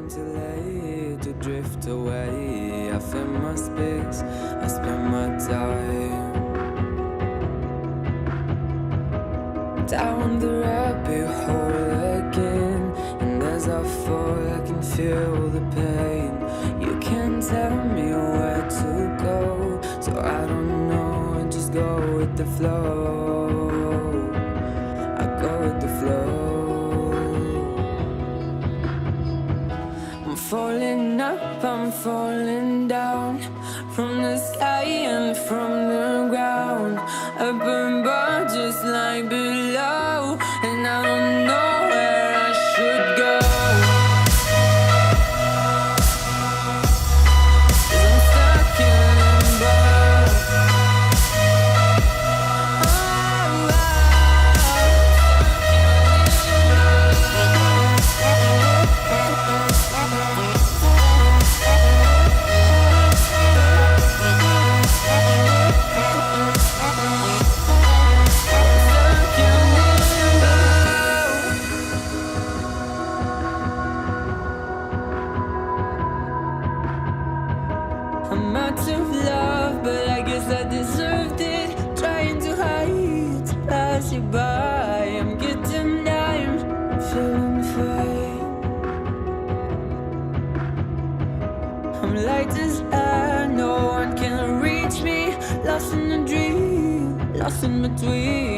too late to drift away. I fill my space, I spend my time down the rabbit hole again. And as I fall, I can feel the pain. You can't tell me where to go, so I don't know, and just go with the flow. I go with the flow. I'm falling up, I'm falling down, from the sky and from the ground. Up above just like below, and I don't know where I should go. 'Cause I'm stuck in limbo. I'm out of love, but I guess I deserved it. Trying to hide, to pass you by. I'm getting down, feeling fine. I'm light as air, no one can reach me. Lost in a dream, lost in between.